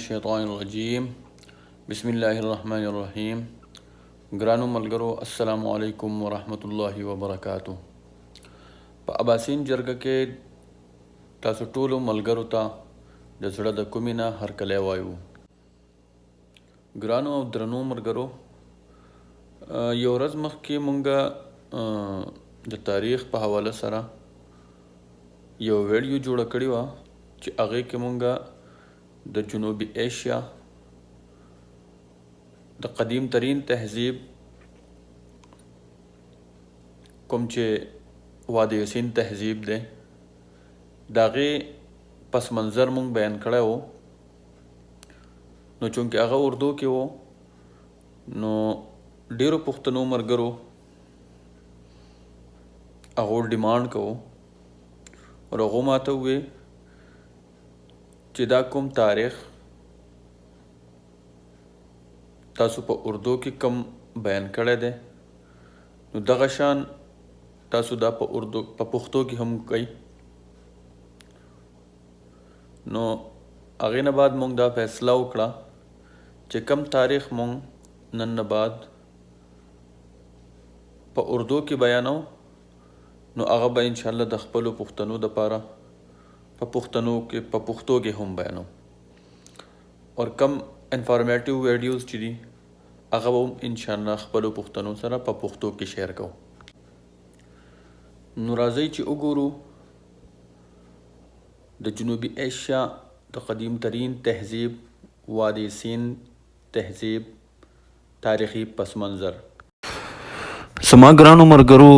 الشیطان الرجیم بسم الله الرحمن الرحیم. ګرانو ملګرو السلام علیکم ورحمت الله وبرکاتو. په اباسین جرګه کې تاسو ټولو ملګرو ته د زړه د کومې نه هرکلی وایو. ګرانو او درنو ملګرو، یو ورځ مخکې مونږ د تاریخ په حواله سره یو ویډیو جوړه کړې وه چې هغې کې مونږ د جنوبي ایشیا د قدیم ترین تهذیب کوم چې وادي یاسین تهذیب دی د هغې پس منظر مونږ بیان کړی و. نو چونکې هغه اردو کې و نو ډیرو پښتنو ملګرو هغو ډیمانډ کوو او هغو ماته ووې چې دا کوم تاریخ تاسو په اردو کې کم بیان کړی دی نو دغه شان تاسو دا په پښتو کې هم کوئ. نو هغې نه بعد مونږ دا فیصله وکړه چې کم تاریخ مونږ نن نه بعد په اردو کې بیانو نو هغه به انشاءالله د خپلو پښتنو دپاره په پښتو کې هم بیانو اور کم انفارمیټیو ویډیوز چې دي هغه به هم انشاءالله خپلو پښتنو سره په پښتو کې شیر کوو. نو راځئ چې وګورو د جنوبي ایشیا د قدیم ترین تهذیب وادي سین تهذیب تاریخي پس منظر. زما ګرانو ملګرو،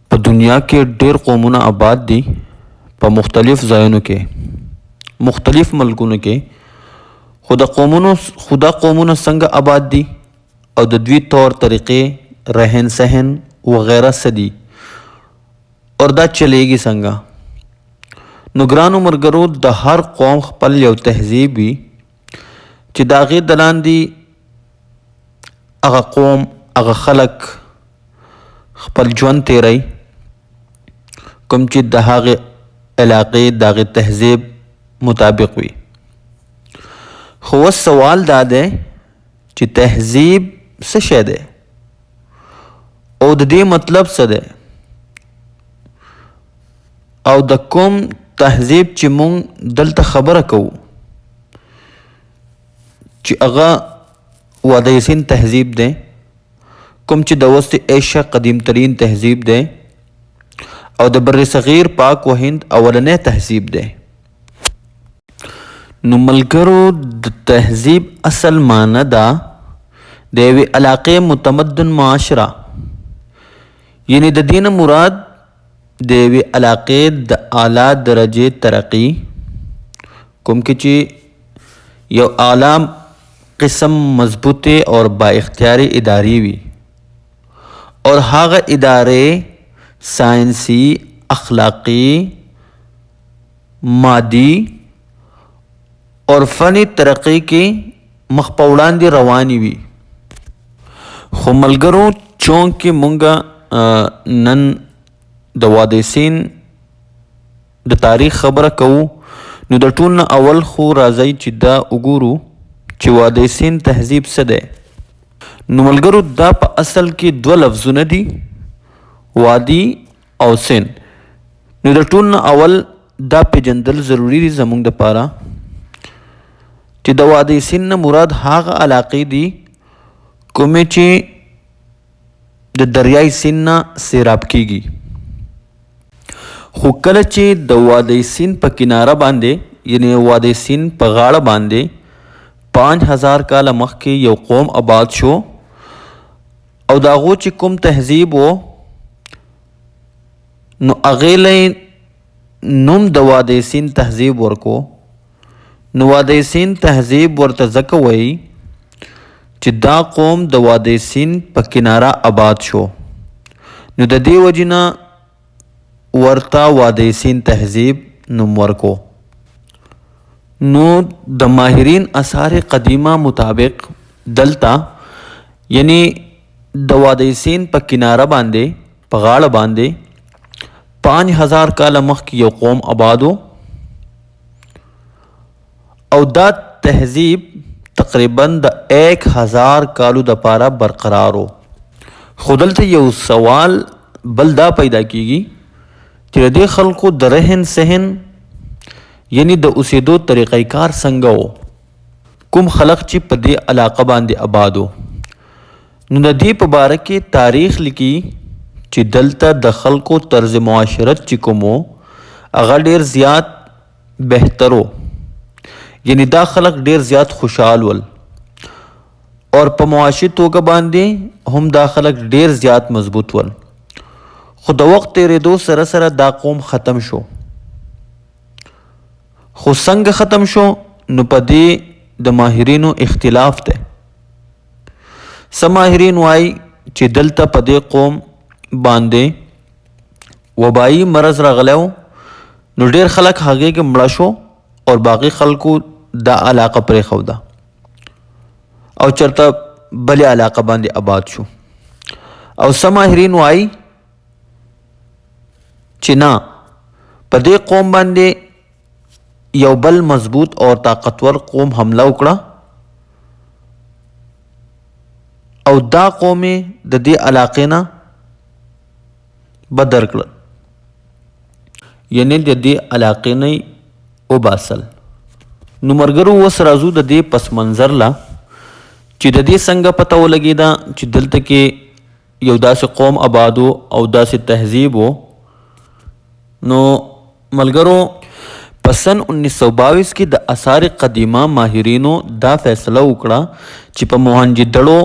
په دنیا کې ډېر قومونه آباد دي په مختلف ځایونو کې، مختلف ملکونو کې. خو دا قومونه څنګه آباد دي او د دوی طور طریقې، رهن سهن وغیرہ څه دي اور دا چلیږي څنګه. نو ګرانو ملګرو، د هر قوم خپل یو تهذیب وي چې د هغې د لاندې هغه قوم، هغه خلک خپل ژوند تیری کوم چې د هغې علاقې د هغې تهذیب مطابق وي. خو اوس سوال دا دی چې تهذیب څه شی دی او د دې مطلب څه دی او د کوم تهذیب چې مونږ دلته خبره کوو چې هغه وادي یاسین تهذیب دی، کوم چې د وسط ایشیا قدیم ترین تهذیب دی او د بر صغیر پاک و هند اولنی تهذیب دی. نو ملګرو، د تهذیب اصل معنی دا د یوې علاقې متمدن معاشره، یعنی د دې نه مراد د یوې علاقې د اعلی درجې ترقي کوم کې چې یو اعلی قسم مضبوطې اور با اختیاري ادارې وي اور هغه ادارې سائنسی، اخلاقی، مادی اور فنی ترقی کې مخ په وړاندې روانې وي. خو ملګرو، چونکې مونږ نن د وادي سین د تاریخ خبره کوو نو د ټول نه اول خو راځئ چې دا وګورو چې وادي سین تهذیب څه دی. نو ملګرو، دا په اصل کې دوه لفظونه دي، وادي او سین. نو د ټول نه اول دا پیژندل ضروری دي زموږ دپاره چې د وادي سین نه مراد هغه علاقې دي کومې چې د دریای سین نه سیراب کیږي. خو کله چې د وادي سین په کناره باندې، یعنی وادي سین په غاړه باندې 5000 کاله مخکې یو قوم آباد شو او د هغو چې کوم تهذیب و نو هغې له نوم د وادي سین تهذیب ورکو. نو وادي سین تهذیب ورته ځکه وایي چې دا قوم د وادي سین په کناره آباد شو، نو د دې وجې نه ورته وادي سین تهذیب نوم ورکو. نو د ماهرین آثار قدیمه مطابق دلته یعنی د وادي سین په کناره باندې، په غاړه باندې 5000 کاله مخکې یو قوم آباد و او دا تهذیب تقریبا د 1000 کالو د پاره برقرارو. خو دلته یو سوال بل دا پیدا کیږي چې د خلکو د رهن سهن یعنی د اوسېدو طریقې کار څنګه وو. کوم خلق چې په دې علاقه باندې آبادو نو د دې په باره کې تاریخ لیکي چې دلته د خلکو طرز معاشرت چې کوم وو هغه ډیر زیات بهترو، یعنی دا خلق ډیر زیات خوشحال ول اور په معاشي توګه باندې هم دا خلق ډیر زیات مضبوط ول. خو د وخت تیریدو سره سره دا قوم ختم شو. خو څنګه ختم شو نو په دې د ماهرینو اختلاف دی. سم ماهرین وایي چې دلته په دې قوم باندې وبایي مرض راغلی و نو ډیر خلک هغې کې مړه شو او باقي خلکو دا علاقه پرېښوده او چرته بلې علاقه باندې آباد شو. او سم ماهرین وایي چې نه، په دې قوم باندې یو بل مضبوط او طاقتور قوم حمله وکړه او دا قوم د دې علاقې نه بدر کړل، یعنی د دې علاقې نه وباسل. نو مرګرو اوس راځو د دې پس منظر لا چې د دې څنګه پته ولګېده چې دلته کې یو داسې قوم آبادو او داسې تهذیب و. نو ملګرو په سن 1922 کې د آثار قدیمه ماهرینو دا فیصله وکړه چې په موهنجدړو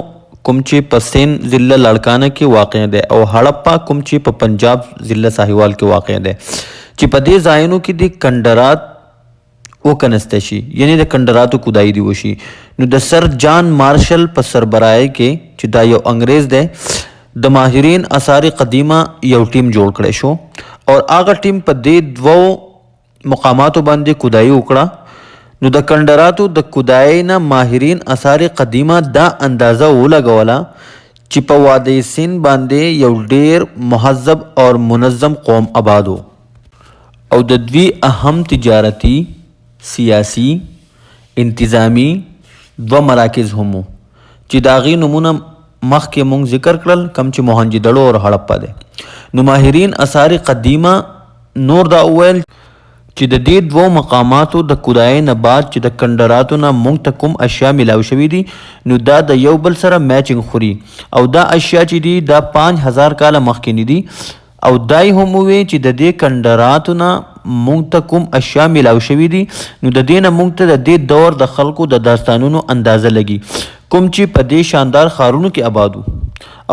کوم چې په سین ضلع لړکانه کې واقع دی او هړپا کوم چې په پنجاب ضلع ساهیوال کې واقع دی چې په دې ځایونو کې د کندرات وکنسته شي، یعنی د کندراتو کودای دی وشي. نو د سر جان مارشل په سربراهی کې چې دا یو انګریز دی د ماهرین آثار قدیمه یو ټیم جوړ کړی شو او هغه ټیم په دې دوو مقاماتو باندې کودای وکړه. نو د کندراتو د کودای نه ماهرین آثار قدیمه دا اندازه ولګوله چې په وادي سین باندې یو ډیر مهذب او منظم قوم آبادو او د دوی اهم تجارتی، سیاسی، انتظامی دو مراکز هم چې د هغې نومونه مخکې مونږ ذکر کړل کم چې موهنجدړو او هړپا دی. نو ماهرین آثار قدیمه نور دا وویل چې د دې دوو مقاماتو د کودای نه بعد چې د کندراتو نه مونږ ته کوم اشیا ملاو شوي دي نو دا د یو بل سره میچنګ خوري او دا اشیا چې دي دا 5000 کاله مخکې دي او دای هم وی چې د دې کندراتو نه مونږ ته کوم اشیا ملاو شوي دي نو د دې نه مونږ ته د دې دور د خلکو د داستانونو اندازه لګي کوم چې په دې شاندار ښارونو کې آبادو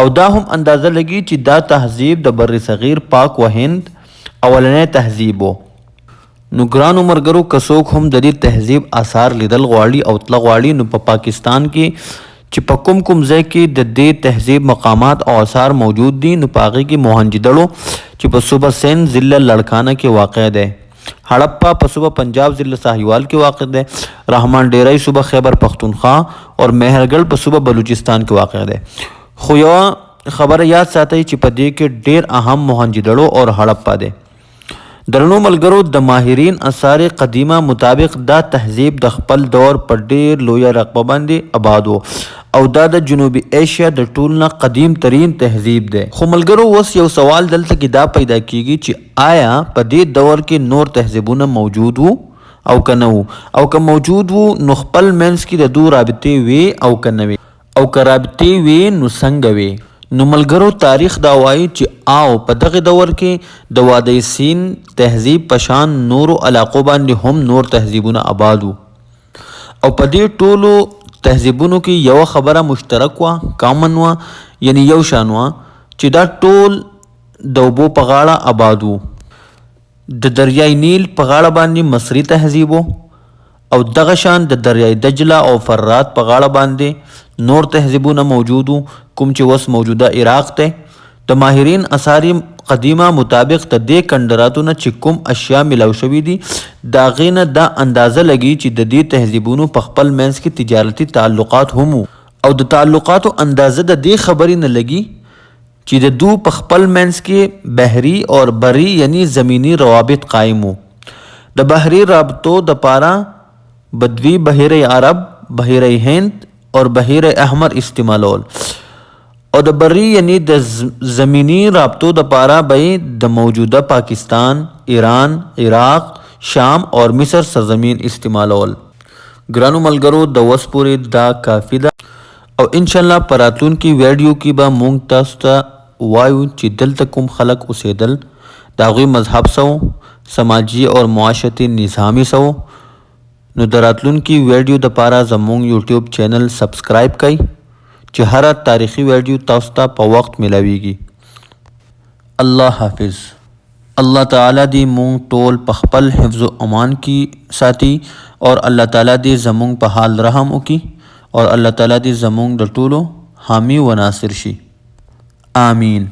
او دا هم اندازه لګي چې دا تهذیب د بر صغیر پاک و هند اولنی تهذیب و. نو ګرانو مرګرو که څوک هم د دې تهذیب آثار لیدل غواړي او تله غواړي نو په پاکستان کې چې په کوم کوم ځای کې د دې تهذیب مقامات او آثار موجود دي نو په هغې کې موهنجدړو چې په صوبه سین ضلع لړکانه کې واقع دی، هړپا په صوبه پنجاب ضلع ساهیوال کې واقع دی، رحمان ډیری صوبه خیبر پختونخوا اور مهرګړ په صوبه بلوچستان کې واقع دی. خو یوه خبره یاد ساتئ چې په دې کې ډیر اهم موهنجدړو اور هړپا دی. درنو ملګرو د ماهرین آثار قدیمه مطابق دا تهذیب د خپل دور په ډیر لویه رقبه باندې آباد و او دا د جنوبي ایشیا د ټول نه قدیم ترین تهذیب دی. خو ملګرو اوس یو سوال دلته کې دا پیدا کیږي چې آیا په دې دور کې نور تهذیبونه موجود وو او که نه وو او که موجود وو نو خپل منځ کې د دوی رابطې وي او که نه وي او که رابطې وي نو څنګه وي. نو ملګرو تاریخ دا وایي چې آو په دغه دور کې د وادي سین تهذیب پشان نورو علاقو باندې هم نور تهذیبونه آباد وو او په دې ټولو تهذیبونو کې یوه خبره مشترک وه، کامن وه، یعنی یو شان وه چې دا ټول د اوبو په غاړه آباد وو. د دریای نیل په غاړه باندې مصري تهذیب وو او دغه شان د دریای دجله او فرات په غاړه باندې نور تهذیبونه موجود وو کوم چې اوس موجوده عراق دی. د ماهرین آثار قدیمه مطابق د دې کندراتو نه چې کوم اشیا ملاو شوي دي د هغې نه دا اندازه لګي چې د دې تهذیبونو په خپل منځ کې تجارتي تعلقات هم وو او د تعلقاتو اندازه د دې خبرې نه لګي چې د دو په خپل منځ کې بحري اور بری یعنی زمینی روابط قائم وو. د بحري رابطو د پاره بدوی بحیر عرب، بحیر هند اور بحیر احمر استعمالول. او د بری یعنی د زمینی رابطو د پاره به د موجوده پاکستان، ایران، عراق، شام اور مصر سرزمین استعمالول. ګرانو ملګرو د وس پورې دا کافي ده او انشاءالله په راتلونکي ویډیو کې به مونږ تاسو ته وایو چې دلته کوم خلک اوسېدل، د هغوی مذهب څه، سماجي او معاشرتي نظامي څه. نو د راتلونکي ویډیو دپاره زمونږ یوټیوب چینل سبسکرایب کړئ چې هره تاریخي ویډیو تاسو ته په وخت ملاویږي. الله حافظ. الله تعالی دې مونږ ټول په خپل حفظ و امان کې ساتي اور الله تعالی دې زمونږ په حال رحم وکړي اور الله تعالی دې زمونږ د ټولو حامی و ناصر شي. آمین.